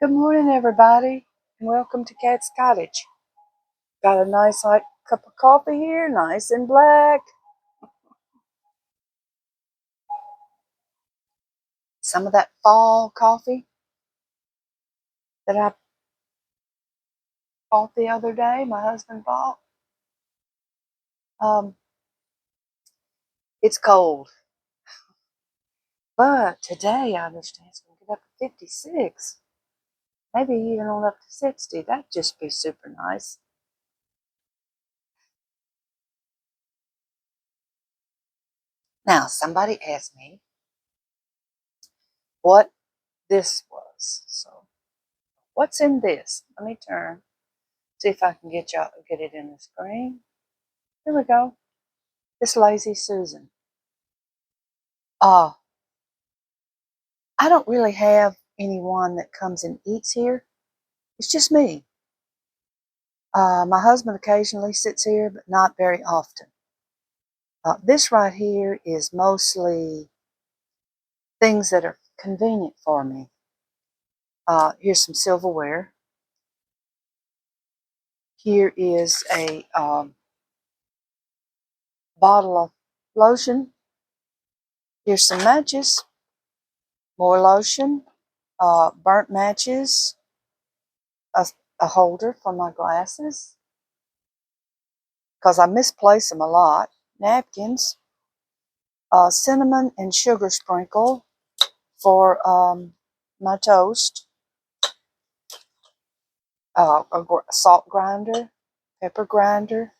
Good morning, everybody, and welcome to Cat's Cottage. Got a nice hot cup of coffee here, nice and black. Some of that fall coffee that I bought the other day, my husband bought. Um, it's cold, but today I understand it's going to get up to 56, maybe even on up to 60. That'd just be super nice. Now, somebody asked me what this was. So, what's in this? Let me turn, see if I can get it in the screen. Here we go. This Lazy Susan. Uh, I don't really have anyone that comes and eats here. It's just me. My husband occasionally sits here, but not very often. This right here is mostly things that are convenient for me. Here's some silverware. Here is a bottle of lotion. Here's some matches, more lotion, burnt matches, a, a holder for my glasses, because I misplace them a lot, napkins, cinnamon and sugar sprinkle for my toast, a salt grinder, pepper grinder,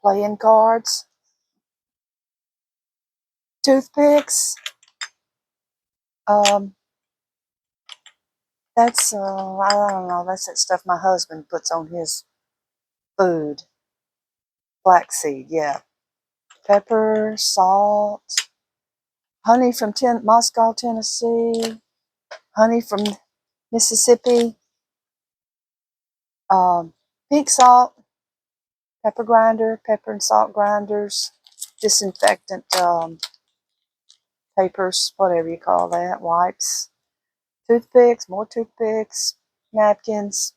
playing cards, toothpicks. That's I don't know. That's that stuff my husband puts on his food. Flaxseed, yeah. Pepper, salt, honey from Moscow, Tennessee, honey from Mississippi, um, pink salt, pepper grinder, pepper and salt grinders, disinfectant papers, whatever you call that, wipes, toothpicks, more toothpicks, napkins.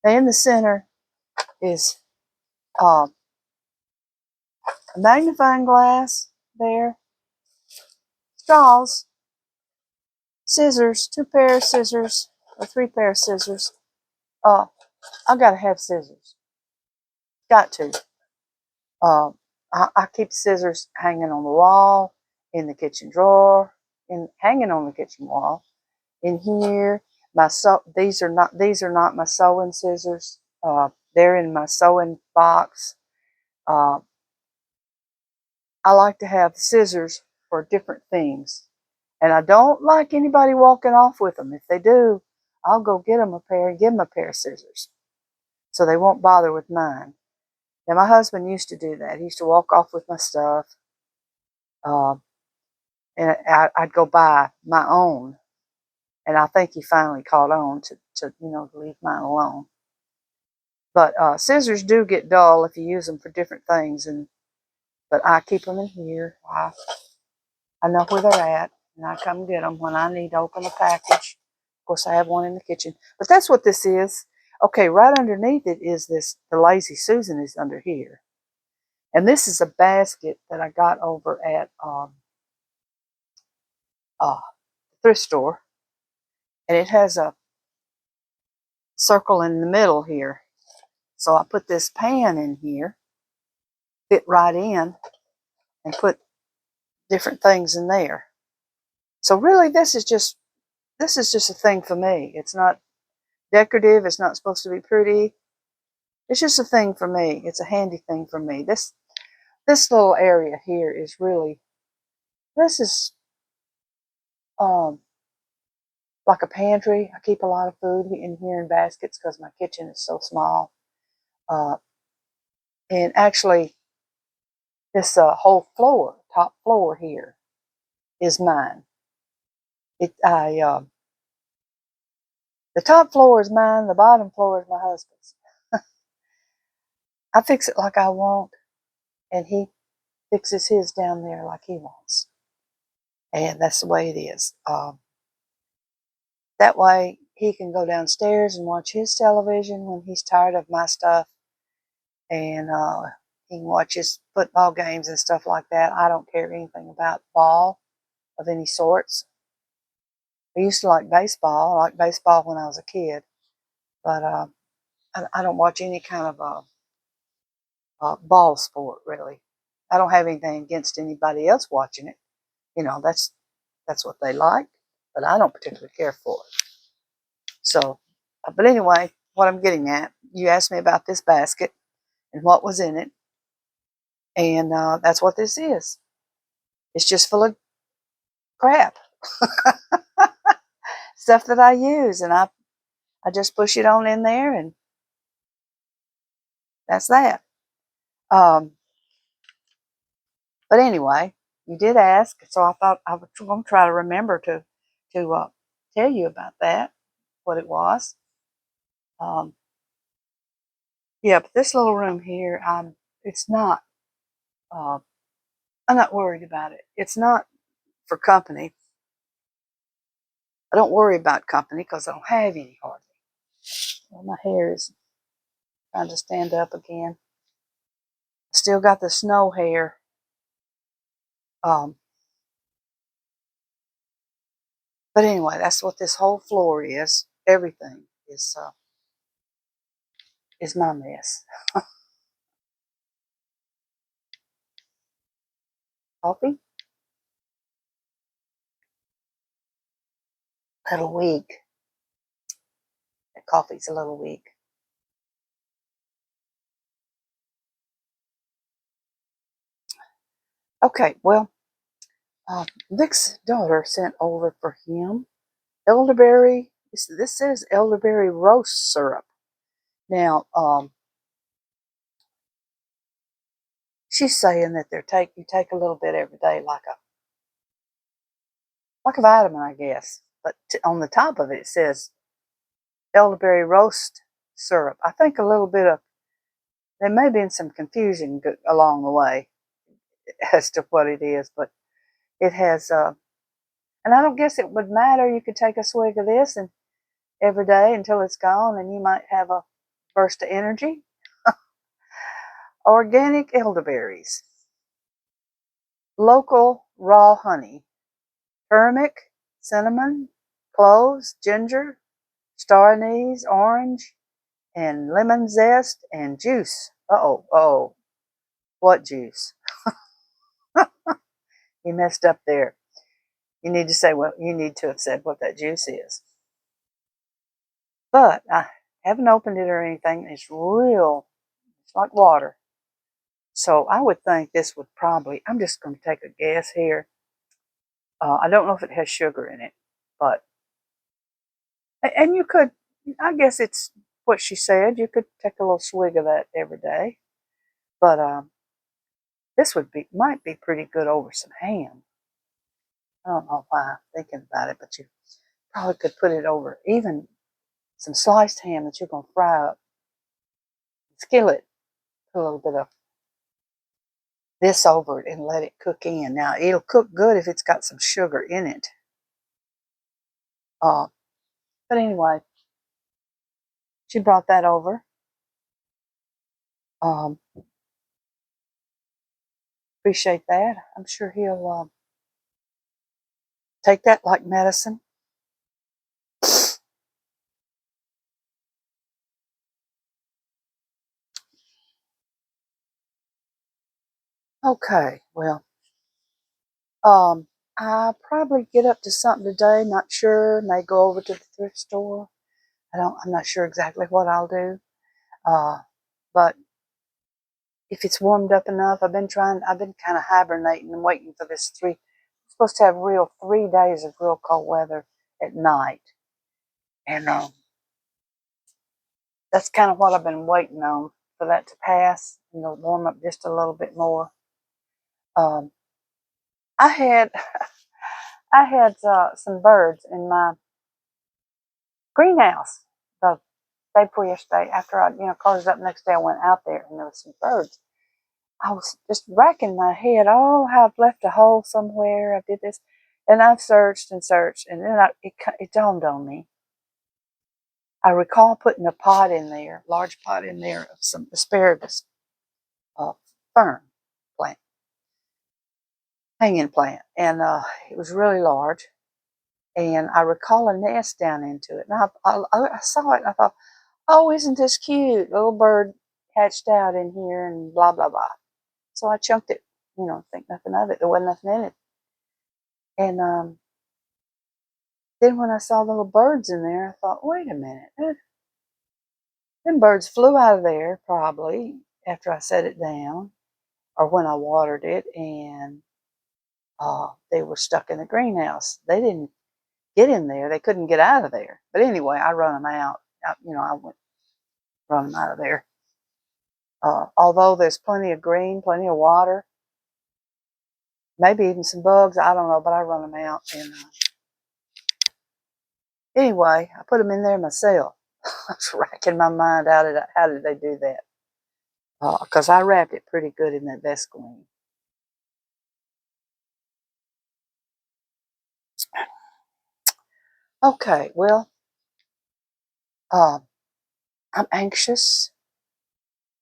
Now in the center is a magnifying glass there, straws, scissors, 2 pair of scissors, or 3 pair of scissors. I gotta have scissors. Got to. Uh, I keep scissors hanging on the wall, in the kitchen drawer, hanging on the kitchen wall. In here, these are not my sewing scissors. They're in my sewing box. Uh, I like to have scissors for different things, and I don't like anybody walking off with them. If they do, I'll go get them a pair and give them a pair of scissors, so they won't bother with mine. Now, my husband used to do that. He used to walk off with my stuff, uh, and I'd go buy my own. And I think he finally caught on to leave mine alone. But scissors do get dull if you use them for different things, but I keep them in here. I know where they're at, and I come get them when I need to open a package. Of course, I have one in the kitchen, but that's what this is. Okay, right underneath it is this. The Lazy Susan is under here, and this is a basket that I got over at uh, thrift store, and it has a circle in the middle here. So I put this pan in here, fit right in, and put different things in there. So really, this is just a thing for me. It's not decorative. It's not supposed to be pretty. It's just a thing for me. It's a handy thing for me. This little area here is really, this is um like a pantry. I keep a lot of food in here in baskets because my kitchen is so small. Uh, and actually, this whole floor, top floor here, is mine. The top floor is mine. The bottom floor is my husband's. I fix it like I want, and he fixes his down there like he wants. And that's the way it is. That way, he can go downstairs and watch his television when he's tired of my stuff, and he can watch his football games and stuff like that. I don't care anything about ball of any sorts. I used to like baseball. I liked baseball when I was a kid, but I don't watch any kind of ball sport really. I don't have anything against anybody else watching it. You know, that's what they like, but I don't particularly care for it. So, but anyway, what I'm getting at, you asked me about this basket and what was in it, and that's what this is. It's just full of crap, stuff that I use, and I just push it on in there, and that's that. Um, but anyway, you did ask, so I thought I was going to try to remember to tell you about that, what it was. Um, yeah, but this little room here, it's not. Uh, I'm not worried about it. It's not for company. I don't worry about company because I don't have any hardly. Well, my hair is trying to stand up again. Still got the snow hair. Um, but anyway, that's what this whole floor is. Everything is my mess. Coffee? A little weak. The coffee's a little weak. Okay, well, Vic's daughter sent over for him elderberry. This says elderberry roast syrup. Now, she's saying that you take a little bit every day, like a vitamin, I guess. But on the top of it, it says elderberry roast syrup. I think a little bit of there may have been some confusion along the way as to what it is, but it has. And I don't guess it would matter. You could take a swig of this and every day until it's gone, and you might have a burst of energy. Organic elderberries, local raw honey, turmeric, cinnamon, cloves, ginger, star anise, orange, and lemon zest and juice. Oh, what juice? You messed up there. You need to say you need to have said what that juice is. But I haven't opened it or anything. It's like water. So I would think this would probably, I'm just going to take a guess here. I don't know if it has sugar in it, but, and you could, I guess it's what she said. You could take a little swig of that every day. But this might be pretty good over some ham. I don't know why I'm thinking about it, but you probably could put it over even some sliced ham that you're going to fry up. Skillet, put a little bit of this over it and let it cook in. Now, it'll cook good if it's got some sugar in it. Uh, but anyway, she brought that over. Um, appreciate that. I'm sure he'll take that like medicine. Okay, well, I'll probably get up to something today. Not sure. May go over to the thrift store. I'm not sure exactly what I'll do. But if it's warmed up enough, I've been kind of hibernating and waiting for this supposed to have 3 days of real cold weather at night. And that's kind of what I've been waiting on, for that to pass and to warm up just a little bit more. Um, I had, I had some birds in my greenhouse the day before yesterday. After I, closed up the next day, I went out there and there was some birds. I was just racking my head. Oh, how I've left a hole somewhere. I did this, and I've searched and searched, and then it dawned on me. I recall putting a pot in there, large pot in there of some asparagus fern plant, hanging plant, and it was really large. And I recall a nest down into it, and I saw it, and I thought, oh, isn't this cute? Little bird hatched out in here, and blah blah blah. So I chunked it, think nothing of it. There wasn't nothing in it. And then when I saw little birds in there, I thought, wait a minute. Them birds flew out of there probably after I set it down or when I watered it, and they were stuck in the greenhouse. They didn't get in there. They couldn't get out of there. But anyway, I run them out. I went run them out of there. Although there's plenty of green, plenty of water, maybe even some bugs, I don't know, but I run them out. And anyway, I put them in there myself. I was racking my mind out at how did they do that? Because I wrapped it pretty good in that Vescaline. Okay, well, I'm anxious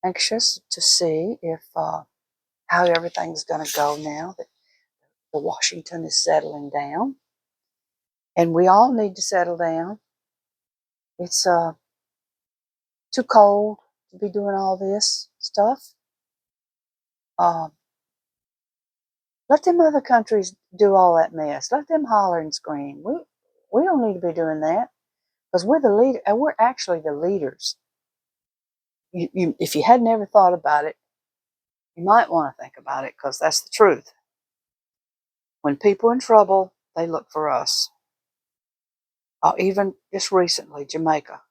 to see if how everything's going to go now that the Washington is settling down, and we all need to settle down. It's too cold to be doing all this stuff. Let them other countries do all that mess. Let them holler and scream. We don't need to be doing that because we're the leader, and we're actually the leaders. If you had never thought about it, you might want to think about it because that's the truth. When people are in trouble, they look for us. Even just recently, Jamaica.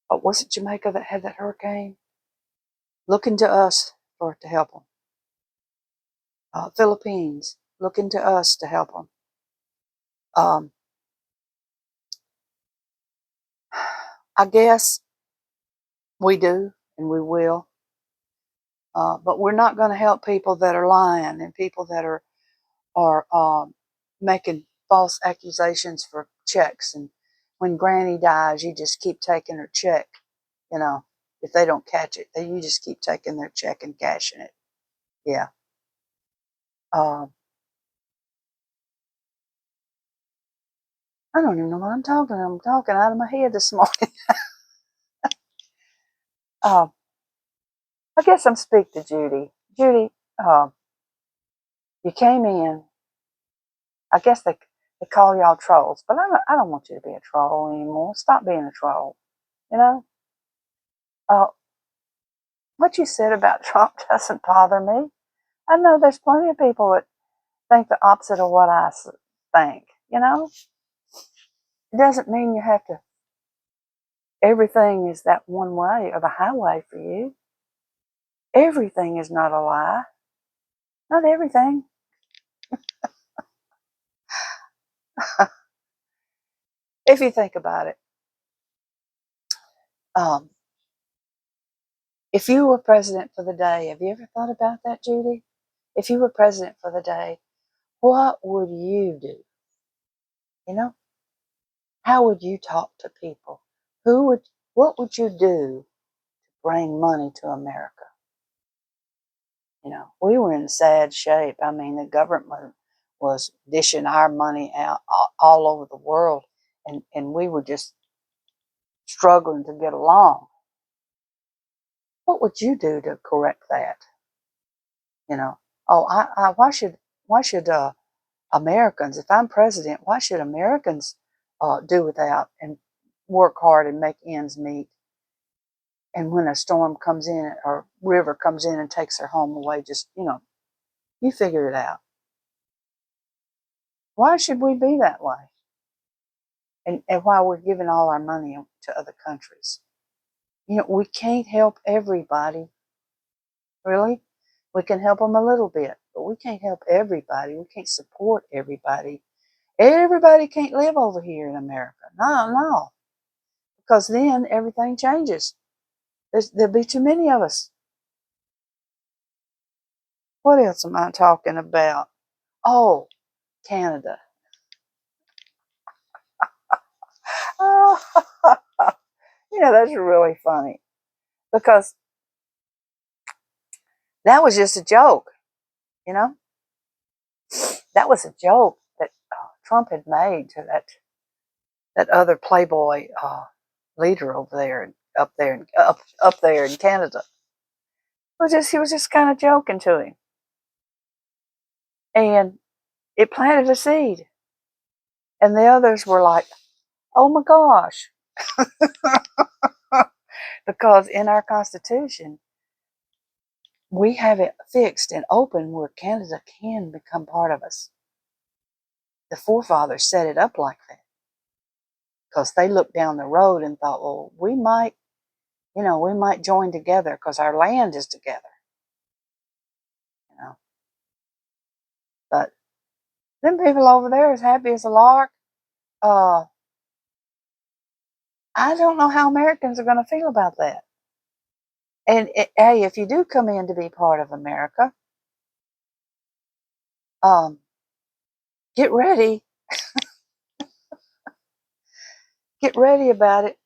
Was it Jamaica that had that hurricane? Looking to us to help them. Philippines, looking to us to help them. I guess we do, and we will. But we're not going to help people that are lying and people that are making false accusations for checks. And when Granny dies, you just keep taking her check. If they don't catch it, then you just keep taking their check and cashing it. Yeah. I don't even know what I'm talking. I'm talking out of my head this morning. I guess I'm speak to Judy. Judy, you came in. I guess they call y'all trolls, but I don't want you to be a troll anymore. Stop being a troll. You know. What you said about Trump doesn't bother me. I know there's plenty of people that think the opposite of what I think. It doesn't mean you have to. Everything is that one way or the highway for you. Everything is not a lie. Not everything. If you think about it, if you were president for the day, have you ever thought about that, Judy? If you were president for the day, what would you do? How would you talk to people? What would you do to bring money to America? We were in sad shape. I mean, the government was dishing our money out all over the world, and we were just struggling to get along. What would you do to correct that? Why should Americans, if I'm president, why should Americans do without and work hard and make ends meet? And when a storm comes in or river comes in and takes their home away, just, you figure it out. Why should we be that way? And why we're giving all our money to other countries? We can't help everybody. Really? We can help them a little bit, but we can't help everybody. We can't support everybody. Everybody can't live over here in America. No. Because then everything changes. There'll be too many of us. What else am I talking about? Oh, Canada. That's really funny because that was just a joke, you know? That was a joke that Trump had made to that other playboy leader over there, up there in Canada. He was just kind of joking to him, and it planted a seed. And the others were like, "Oh my gosh," because in our Constitution we have it fixed and open where Canada can become part of us. The forefathers set it up like that because they looked down the road and thought, well, we might join together because our land is together, you know. But them people over there as happy as a lark. Uh, I don't know how Americans are going to feel about that. And hey, if you do come in to be part of America, um, get ready, get ready about it,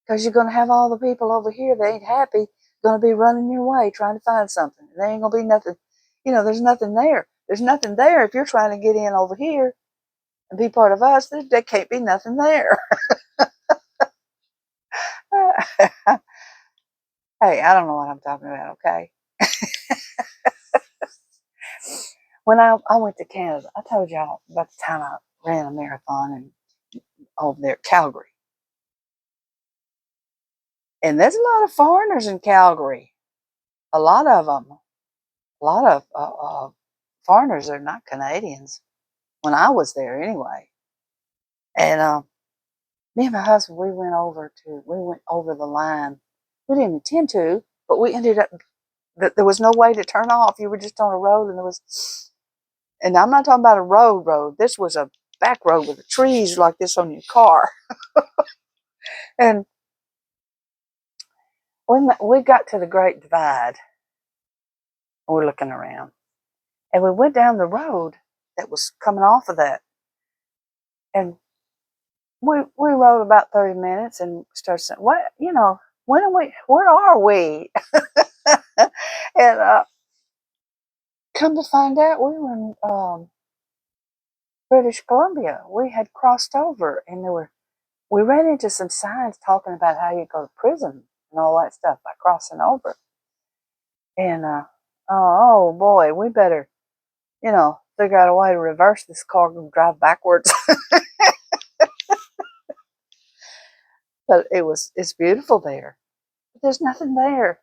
because you're going to have all the people over here that ain't happy going to be running your way trying to find something. There ain't going to be nothing. There's nothing there. There's nothing there if you're trying to get in over here and be part of us. There can't be nothing there. Hey, I don't know what I'm talking about, okay? When I went to Canada, I told y'all about the time I ran a marathon over there at Calgary. And there's a lot of foreigners in Calgary. A lot of them. A lot of foreigners are not Canadians. When I was there, anyway. And me and my husband, we went over the line. We didn't intend to, but we ended up. There was no way to turn off. You were just on a road, and I'm not talking about a road. This was a back road with the trees like this on your car. And we got to the Great Divide, and we're looking around, and we went down the road that was coming off of that, and we rode about 30 minutes and started saying, where are we? And come to find out, we were in British Columbia. We had crossed over, and we ran into some signs talking about how you go to prison and all that stuff by crossing over. And oh boy, we better, figure out a way to reverse this car and drive backwards. But it's beautiful there. But there's nothing there.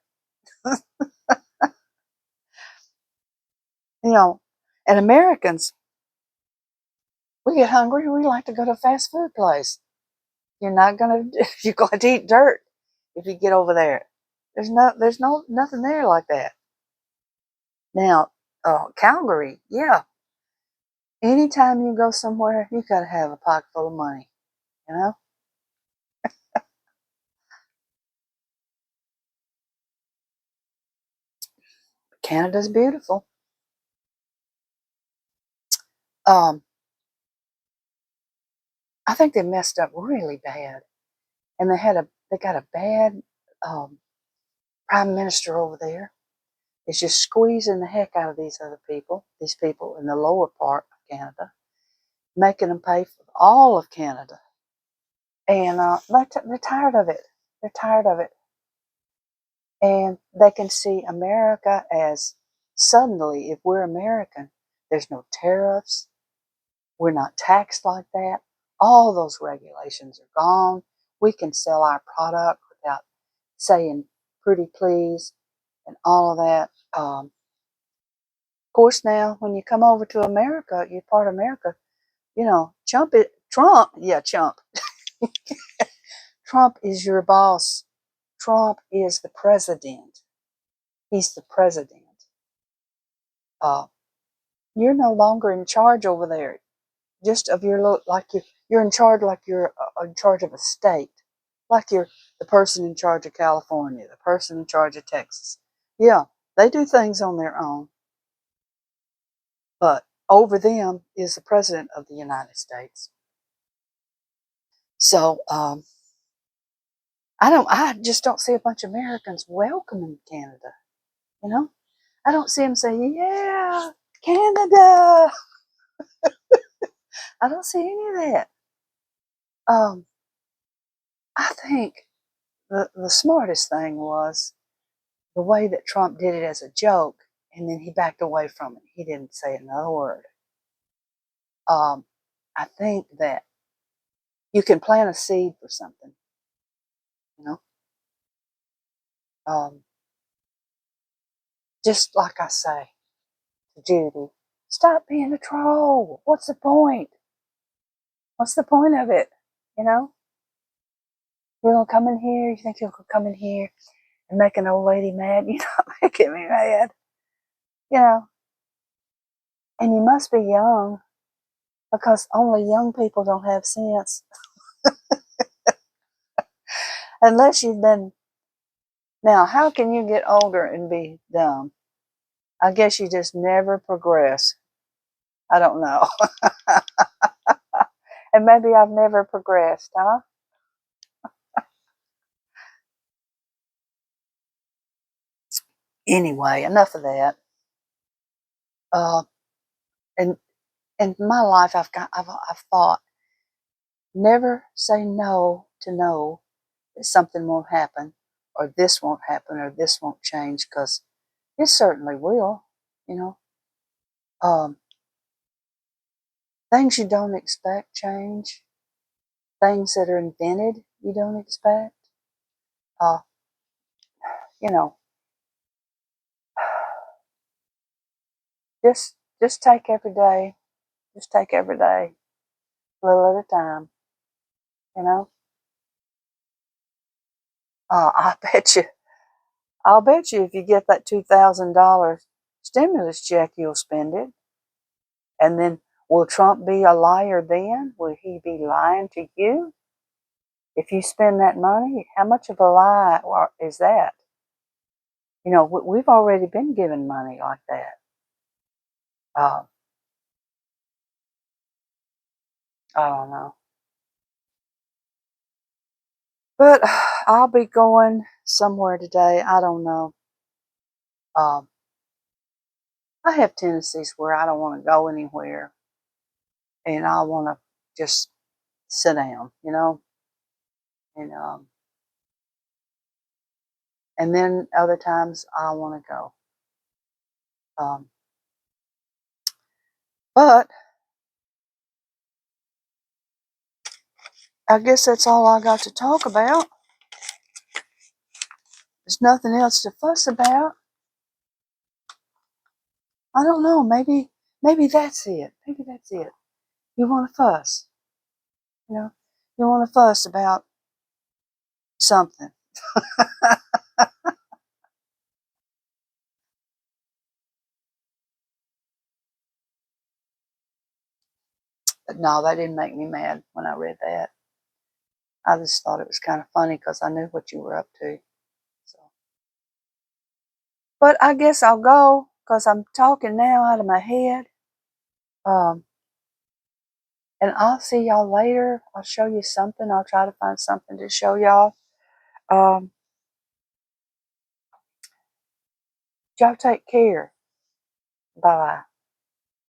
And Americans, we get hungry, we like to go to a fast food place. You're going to eat dirt if you get over there. Nothing there like that. Now, Calgary, yeah. Anytime you go somewhere, you got to have a pocket full of money, you know? Canada's beautiful. Um, I think they messed up really bad. And they got a bad prime minister over there. It's just squeezing the heck out of these people in the lower part of Canada, making them pay for all of Canada. And they're tired of it. They're tired of it. And they can see America as suddenly, if we're American, there's no tariffs. We're not taxed like that. All those regulations are gone. We can sell our product without saying pretty please and all of that. Of course, now when you come over to America, you're part of America. Trump. Trump is your boss. Trump is the president. He's the president. Uh, you're no longer in charge over there. Just of your you're in charge like you're in charge of a state, like you're the person in charge of California, the person in charge of Texas. Yeah, they do things on their own, but over them is the president of the United States. So I just don't see a bunch of Americans welcoming Canada. You know, I don't see them say, "Yeah, Canada." I don't see any of that. Um, I think the smartest thing was the way that Trump did it as a joke, and then he backed away from it. He didn't say another word. Um, I think that you can plant a seed for something, you know. Um, just like I say to Judy, stop being a troll. What's the point? What's the point of it? You know, you're gonna come in here. You think you'll come in here and make an old lady mad? You're not making me mad. You know, and you must be young because only young people don't have sense unless you've been. Now, how can you get older and be dumb? I guess you just never progress. I don't know. And maybe I've never progressed, huh? Anyway, enough of that. Uh, and in my life, I've thought never say no to know that something won't happen, or this won't happen, or this won't change, because it certainly will. You know, um, things you don't expect change. Things that are invented you don't expect. Uh, you know, just take every day. Just take every day, a little at a time. You know. I bet you. I'll bet you if you get that $2,000 stimulus check, you'll spend it. And then, will Trump be a liar then? Will he be lying to you? If you spend that money, how much of a lie is that? You know, we've already been given money like that. Uh, I don't know. But I'll be going somewhere today. I don't know. Um, I have tendencies where I don't want to go anywhere and I want to just sit down, you know? And and then other times I want to go. Um, but I guess that's all I got to talk about. There's nothing else to fuss about. I don't know. Maybe that's it. Maybe that's it. You want to fuss, you know? You want to fuss about something. But no, that didn't make me mad when I read that. I just thought it was kind of funny because I knew what you were up to. So, but I guess I'll go because I'm talking now out of my head. Um, and I'll see y'all later. I'll show you something. I'll try to find something to show y'all. Um, y'all take care. Bye.